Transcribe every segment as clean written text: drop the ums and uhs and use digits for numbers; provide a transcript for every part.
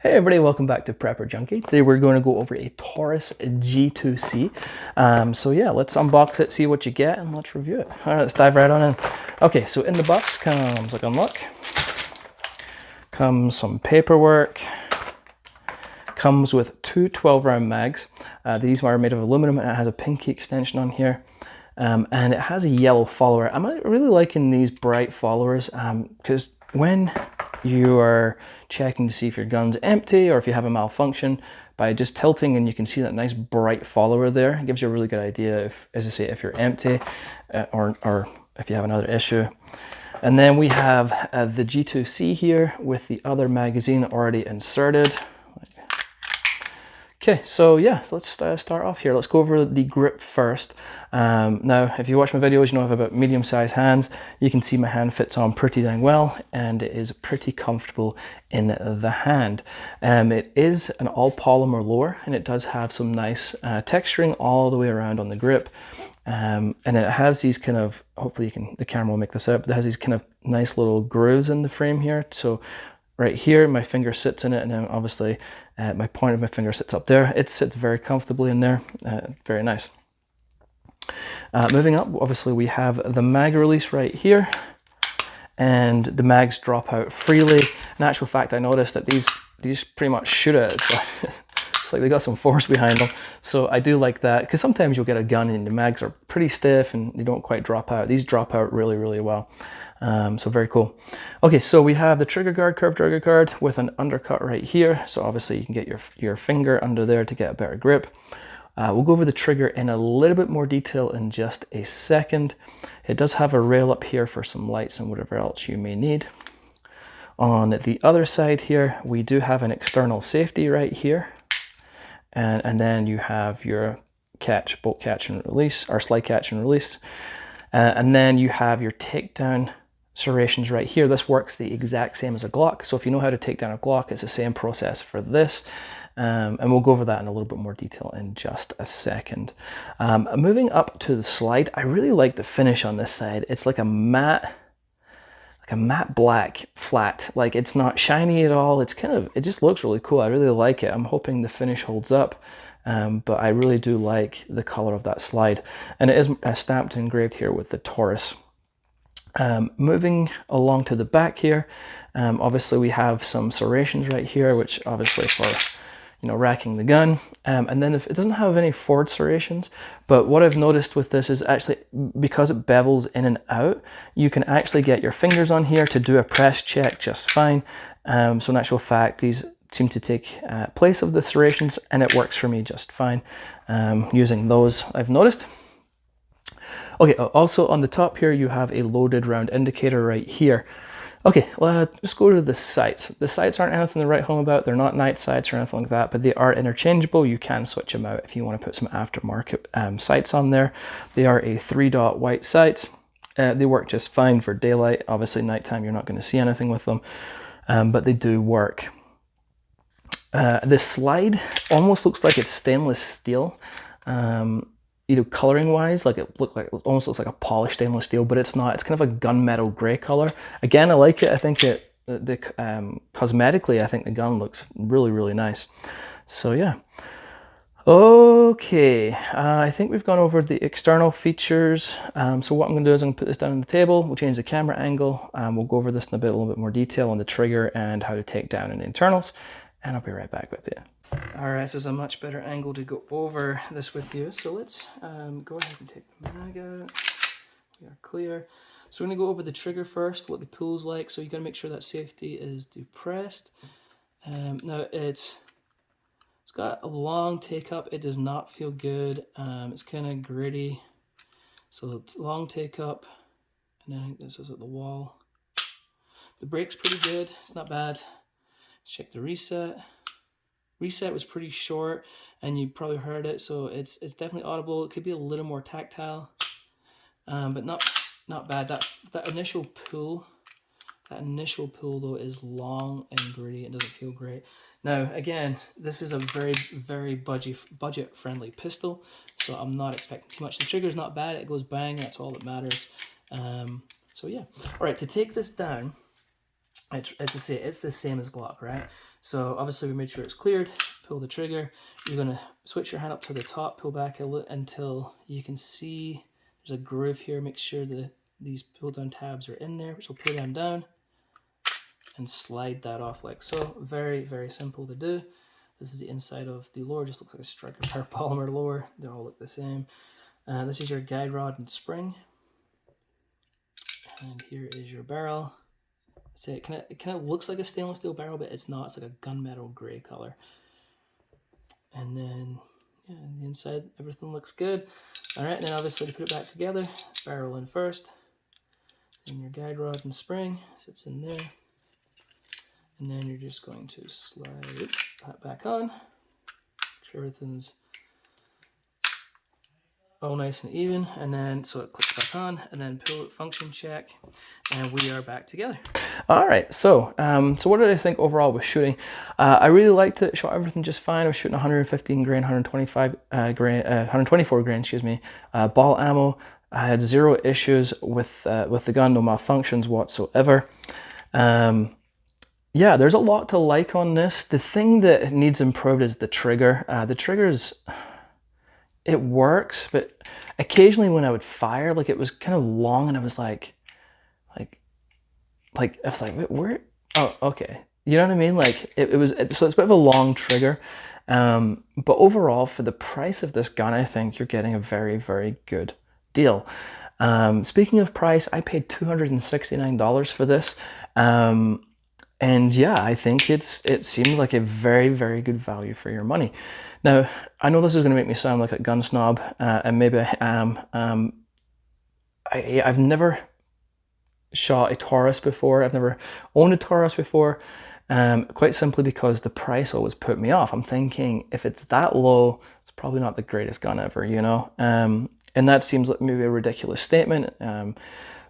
Hey everybody, welcome back to Prepper Junkie. Today we're going to go over a Taurus G2C. So yeah, let's unbox it, see what you get, and let's review it. All right, let's dive right on in. Okay, so in the box comes, like unlock, comes some paperwork, comes with two 12-round mags. These are made of aluminum and it has a pinky extension on here. And it has a yellow follower. I'm really liking these bright followers because when you are checking to see if your gun's empty or if you have a malfunction, by just tilting and you can see that nice bright follower there, it gives you a really good idea if, as I say, if you're empty or if you have another issue. And then we have the G2C here with the other magazine already inserted. Okay, so yeah, let's start off here. Let's go over the grip first. Now, if you watch my videos, you know I have about medium-sized hands. You can see my hand fits on pretty dang well, and it is pretty comfortable in the hand. It is an all-polymer lower, and it does have some nice texturing all the way around on the grip. And it has these kind of, hopefully the camera will make this out, but it has these kind of nice little grooves in the frame here. So right here, my finger sits in it, and then obviously my point of my finger sits up there. It sits very comfortably in there, very nice. Moving up, obviously we have the mag release right here, and the mags drop out freely. In actual fact, I noticed that these pretty much shoot it. It's like they got some force behind them. So I do like that, because sometimes you'll get a gun and the mags are pretty stiff and they don't quite drop out. These drop out really, really well. So very cool. Okay, so we have the trigger guard, curved trigger guard with an undercut right here. So obviously you can get your finger under there to get a better grip. We'll go over the trigger in a little bit more detail in just a second. It does have a rail up here for some lights and whatever else you may need. On the other side here, we do have an external safety right here. And then you have your catch, bolt catch and release, or slide catch and release. And then you have your takedown serrations right here. This works the exact same as a Glock. So if you know how to take down a Glock, it's the same process for this. And we'll go over that in a little bit more detail in just a second. Moving up to the slide, I really like the finish on this side. It's like a matte black flat. Like, it's not shiny at all. It's kind of, it just looks really cool. I really like it. I'm hoping the finish holds up. But I really do like the color of that slide. And it is stamped and engraved here with the Taurus. Moving along to the back here, obviously we have some serrations right here, which obviously for, you know, racking the gun. And then if it doesn't have any forward serrations, but what I've noticed with this is actually because it bevels in and out, you can actually get your fingers on here to do a press check just fine. So in actual fact, these seem to take place of the serrations, and it works for me just fine using those, I've noticed. Okay, also on the top here, you have a loaded round indicator right here. Okay, let's go to the sights. The sights aren't anything to write home about. They're not night sights or anything like that, but they are interchangeable. You can switch them out if you want to put some aftermarket sights on there. They are a 3-dot white sights. They work just fine for daylight. Obviously, nighttime, you're not going to see anything with them, but they do work. The slide almost looks like it's stainless steel. You know, coloring wise, like it almost looks like a polished stainless steel, but it's not. It's kind of a gunmetal gray color. Again, I like it. I think cosmetically, I think the gun looks really, really nice. So yeah. Okay, I think we've gone over the external features. So what I'm going to do is I'm going to put this down on the table. We'll change the camera angle. We'll go over this in a little bit more detail on the trigger and how to take down in the internals. And I'll be right back with you. All right, so there's a much better angle to go over this with you. So let's go ahead and take the mag out. We are clear. So we're gonna go over the trigger first, what the pull's like. So you gotta make sure that safety is depressed. Now it's got a long take up. It does not feel good. It's kind of gritty. So it's long take up, and I think this is at the wall. The brake's pretty good. It's not bad. Let's check the reset. Reset was pretty short, and you probably heard it, so it's definitely audible. It could be a little more tactile, but not bad. That initial pull though is long and gritty. It doesn't feel great. Now again, this is a very, very budget friendly pistol, so I'm not expecting too much. The trigger's not bad. It goes bang. That's all that matters. So yeah. All right, to take this down, it's the same as Glock, right? So obviously we made sure it's cleared, pull the trigger, you're gonna switch your hand up to the top, pull back a little until you can see there's a groove here, make sure that these pull down tabs are in there, which will pull them down, and slide that off like so. Very, very simple to do. This is the inside of the lower, just looks like a striker power polymer lower, they all look the same. This is your guide rod and spring, and here is your barrel. So it kind of looks like a stainless steel barrel, but it's not. It's like a gunmetal gray color. And then, yeah, on the inside, everything looks good. All right, then obviously to put it back together, barrel in first, and your guide rod and spring sits in there. And then you're just going to slide that back on. Make sure everything's all nice and even, and then so it clicks back on, and then pull it, function check, and we are back together. All right, so so what did I think overall with shooting? I really liked it. Shot everything just fine. I was shooting 115 grain, 125 grain, 124 grain, excuse me, ball ammo. I had zero issues with the gun, no malfunctions whatsoever. Yeah, there's a lot to like on this. The thing that needs improved is the trigger. The trigger's, it works, but occasionally when I would fire, like it was kind of long, and I was like I was like, where? Oh, okay. You know what I mean? Like so it's a bit of a long trigger. But overall, for the price of this gun, I think you're getting a very, very good deal. Speaking of price, I paid $269 for this. And yeah, I think it seems like a very, very good value for your money. Now, I know this is going to make me sound like a gun snob, and maybe I am. I've never shot a Taurus before. I've never owned a Taurus before, quite simply because the price always put me off. I'm thinking if it's that low, it's probably not the greatest gun ever, you know? And that seems like maybe a ridiculous statement,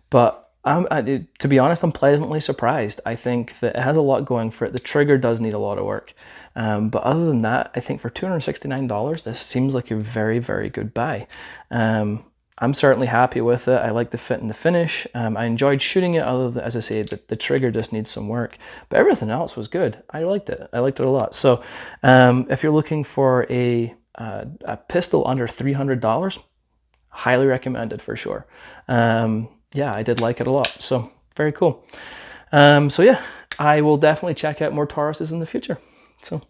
but to be honest, I'm pleasantly surprised. I think that it has a lot going for it. The trigger does need a lot of work. But other than that, I think for $269, this seems like a very, very good buy. I'm certainly happy with it. I like the fit and the finish. I enjoyed shooting it, other than, as I say, the trigger just needs some work. But everything else was good. I liked it. I liked it a lot. So if you're looking for a pistol under $300, highly recommended for sure. Yeah, I did like it a lot. So very cool. So yeah, I will definitely check out more Tauruses in the future. So,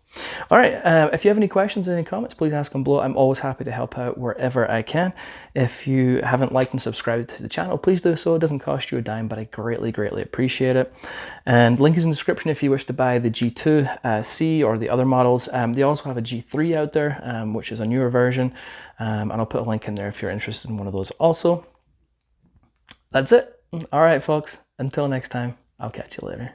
all right, if you have any questions, any comments, please ask them below. I'm always happy to help out wherever I can. If you haven't liked and subscribed to the channel, please do so. It doesn't cost you a dime, but I greatly, greatly appreciate it. And link is in the description if you wish to buy the G2C or the other models. They also have a G3 out there, which is a newer version. And I'll put a link in there if you're interested in one of those also. That's it. All right, folks. Until next time, I'll catch you later.